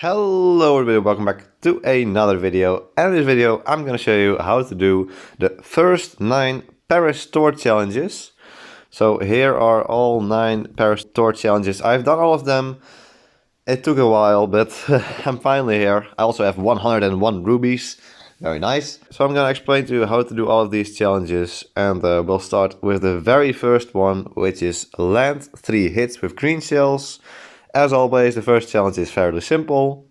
Hello everybody, welcome back to another video. And in this video I'm going to show you how to do the first 9 Paris store challenges. So here are all 9 Paris store challenges. I've done all of them. It took a while, but I'm finally here. I also have 101 rubies. Very nice. So I'm going to explain to you how to do all of these challenges. And we'll start with the very first one, which is land 3 hits with green shells. As always, the first challenge is fairly simple.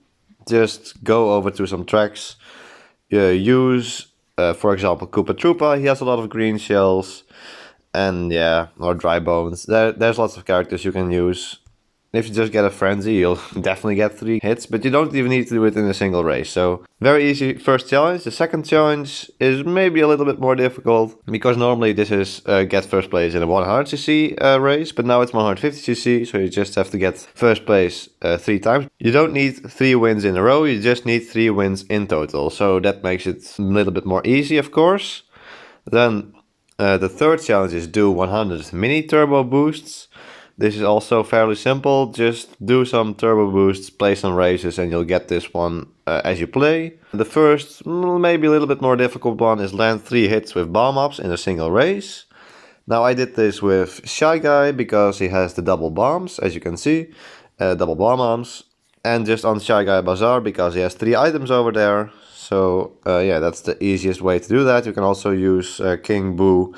Just go over to some tracks. Use, for example, Koopa Troopa. He has a lot of green shells. And yeah, or dry bones. There's lots of characters you can use. If you just get a frenzy, you'll definitely get 3 hits, but you don't even need to do it in a single race. So very easy first challenge. The second challenge is maybe a little bit more difficult, because normally this is get first place in a 100cc race, but now it's 150cc, so you just have to get first place 3 times. You don't need 3 wins in a row, you just need 3 wins in total. So that makes it a little bit more easy, of course. Then the third challenge is do 100 mini turbo boosts. This is also fairly simple. Just do some turbo boosts, play some races, and you'll get this one as you play. The first, maybe a little bit more difficult one is land 3 hits with bob-ombs in a single race. Now I did this with Shy Guy because he has the double bombs, as you can see, double bob-ombs. And just on Shy Guy Bazaar because he has 3 items over there. So yeah, that's the easiest way to do that. You can also use King Boo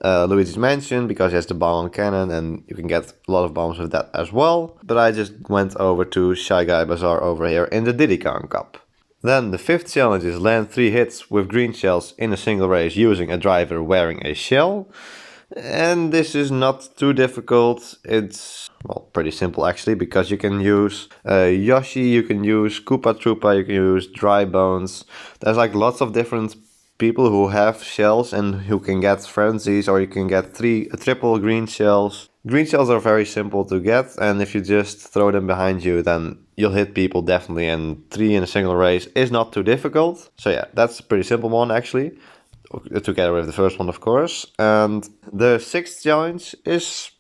Luigi's Mansion because he has the bomb cannon and you can get a lot of bombs with that as well. But I just went over to Shy Guy Bazaar over here in the Diddy Kong Cup. Then the fifth challenge is land 3 hits with green shells in a single race using a driver wearing a shell. And this is not too difficult. It's, well, pretty simple actually, because you can use Yoshi, you can use Koopa Troopa, you can use Dry Bones. There's like lots of different people who have shells and who can get frenzies, or you can get triple green shells. Green shells are very simple to get, and if you just throw them behind you, then you'll hit people definitely, and 3 in a single race is not too difficult. So yeah, that's a pretty simple one actually, together with the first one of course. And the sixth challenge is,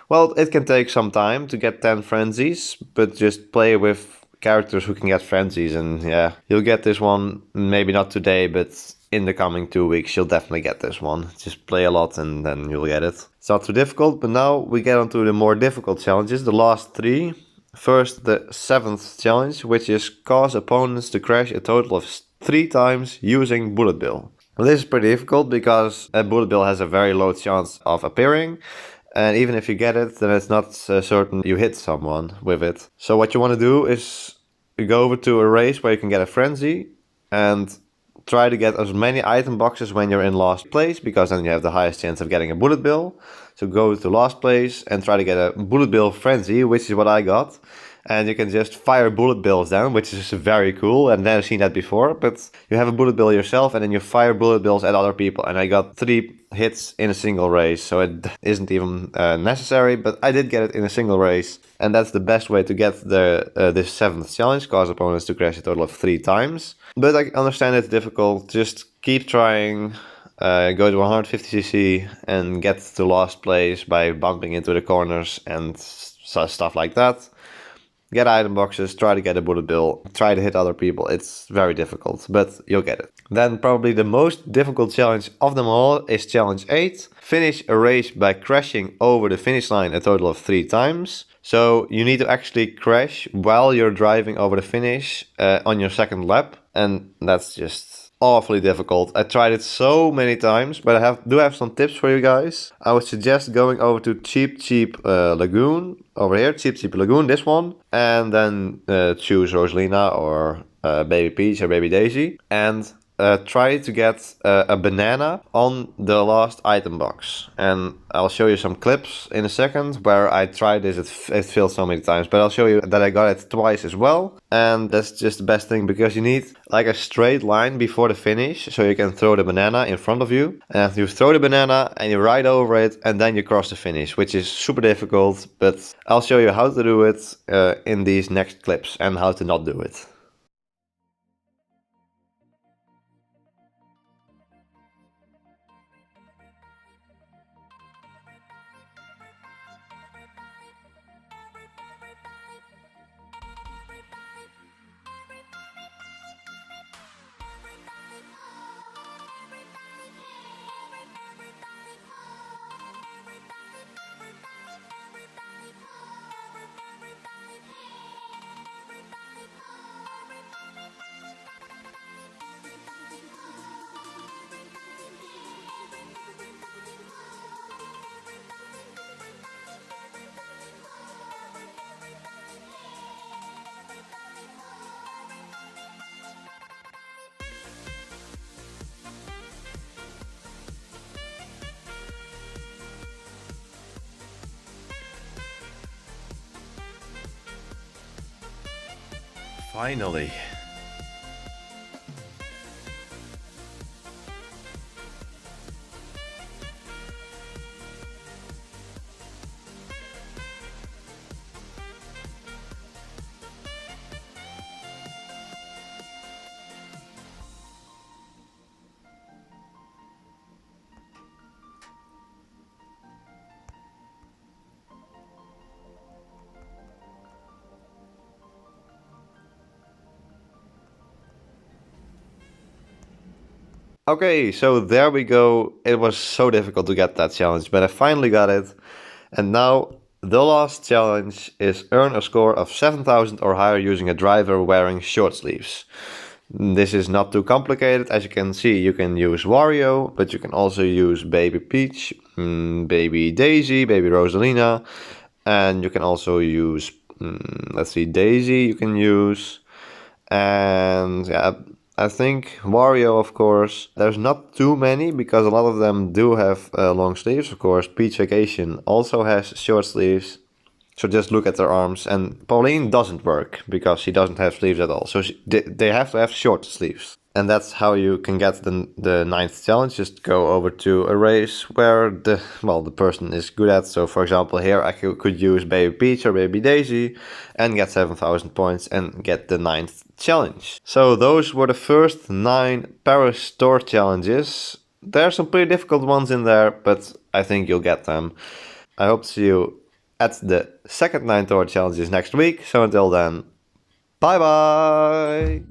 well, it can take some time to get 10 frenzies, but just play with characters who can get frenzies, and yeah, you'll get this one, maybe not today, but in the coming 2 weeks you'll definitely get this one. Just play a lot and then you'll get it. It's not too difficult, but now we get on to the more difficult challenges, the last 3. First, the 7th challenge, which is cause opponents to crash a total of 3 times using Bullet Bill. Well, this is pretty difficult because a Bullet Bill has a very low chance of appearing. And even if you get it, then it's not certain you hit someone with it. So what you want to do is you go over to a race where you can get a frenzy and try to get as many item boxes when you're in last place, because then you have the highest chance of getting a bullet bill. So go to last place and try to get a bullet bill frenzy, which is what I got. And you can just fire bullet bills down, which is very cool. I've never seen that before, but you have a bullet bill yourself and then you fire bullet bills at other people. And I got 3 hits in a single race, so it isn't even necessary, but I did get it in a single race. And that's the best way to get this 7th challenge, cause opponents to crash a total of 3 times. But I understand it's difficult, just keep trying. Go to 150cc and get to last place by bumping into the corners and stuff like that. Get item boxes, try to get a bullet bill, try to hit other people. It's very difficult, but you'll get it. Then probably the most difficult challenge of them all is challenge 8. Finish a race by crashing over the finish line a total of 3 times. So you need to actually crash while you're driving over the finish on your second lap. And that's just awfully difficult. I tried it so many times, but I do have some tips for you guys. I would suggest going over to Cheap Lagoon, over here, Cheap Lagoon, this one, and then choose Rosalina or Baby Peach or Baby Daisy, and try to get a banana on the last item box. And I'll show you some clips in a second where I tried this. It failed so many times, but I'll show you that I got it twice as well. And that's just the best thing, because you need like a straight line before the finish so you can throw the banana in front of you. And you throw the banana and you ride over it and then you cross the finish, which is super difficult, but I'll show you how to do it in these next clips and how to not do it. Finally. Okay, so there we go. It was so difficult to get that challenge, but I finally got it. And now the last challenge is earn a score of 7,000 or higher using a driver wearing short sleeves. This is not too complicated. As you can see, you can use Wario, but you can also use Baby Peach, Baby Daisy, Baby Rosalina, and you can also use, let's see, Daisy you can use. And yeah, I think Wario, of course. There's not too many because a lot of them do have long sleeves. Of course, Peach Vacation also has short sleeves. So just look at their arms. And Pauline doesn't work because she doesn't have sleeves at all. So they have to have short sleeves. And that's how you can get the ninth challenge. Just go over to a race where the person is good at. So for example, here I could use Baby Peach or Baby Daisy and get 7,000 points and get the ninth challenge. So those were the first 9 Paris store challenges. There are some pretty difficult ones in there, but I think you'll get them. I hope to see you at the second 9 store challenges next week. So until then, bye bye!